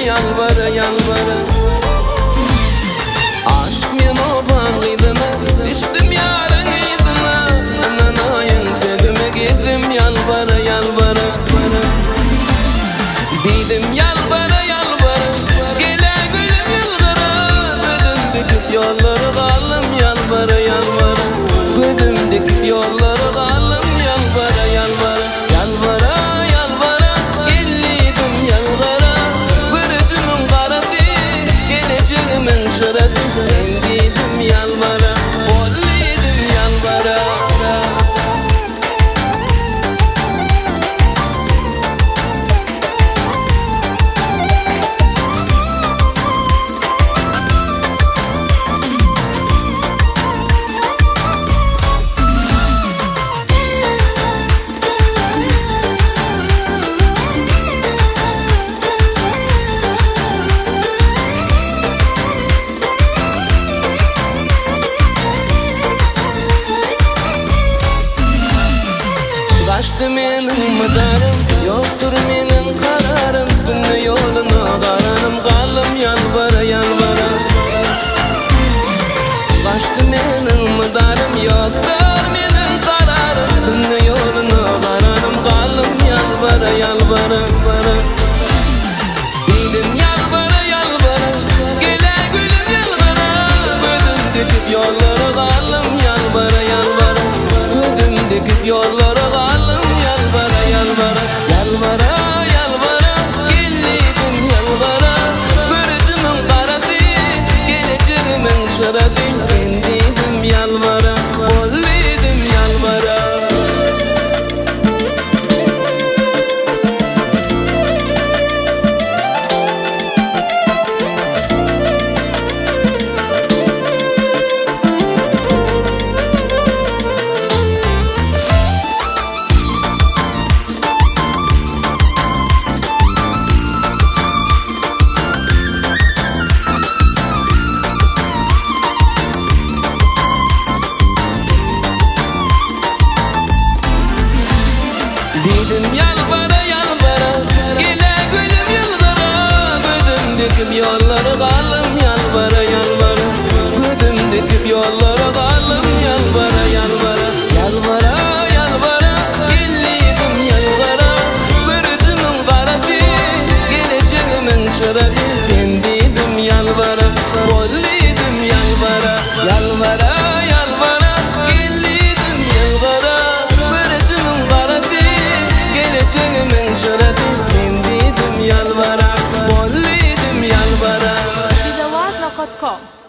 yalvara yalvara. Aşk men oban gıydına, düştüm yarın gıydına. Nanayın telime gittim yalvara yalvara. Dedim yalvara yalvara, gele gülüm yalvara. Ödüm dikip yolları kalım yalvara yalvara. Ödüm dikip yolları kalım yalvara yalvara. Yalvara yalvara, gellidim yalvara. Bürücümün karası, geleceğimin şırası. Endidim yalvara, bollidim yalvara. Kaçtı menin mıdarım, yoktur menin kararım. Dünle yoluna karanım, kalım yalvara yalvara. Kaçtı menin mıdarım, yoktur menin kararım. Dünle yoluna karanım, kalım yalvara yalvara. Dedim yalvara yalvara, gele gülüm yalvara. Ödüm dikip yollara kalım yalvara yalvara. Ödüm dikip yollara kalım yalvara yalvara. Yalvara yalvara, gellidim yalvara. Bürücümün karası, geleceğimin şırası. Endidim yalvara, bollidim yalvara. Dedim yalvara yalvara, gele gülüm yalvara. Ödüm dikip yollara kalım yalvara yalvara. Ödüm dikip yollara kalım yalvara yalvara. Yalvara yalvara, gellidim yalvara. Bürücümün karası, geleceğimin şırası. Endidim yalvara, bollidim yalvara. Yalvara yalvara, gellidim yalvara. Bürücümün karası, geleceğimin şırası. Endidim yalvara, bollidim yalvara. Dizawatna.com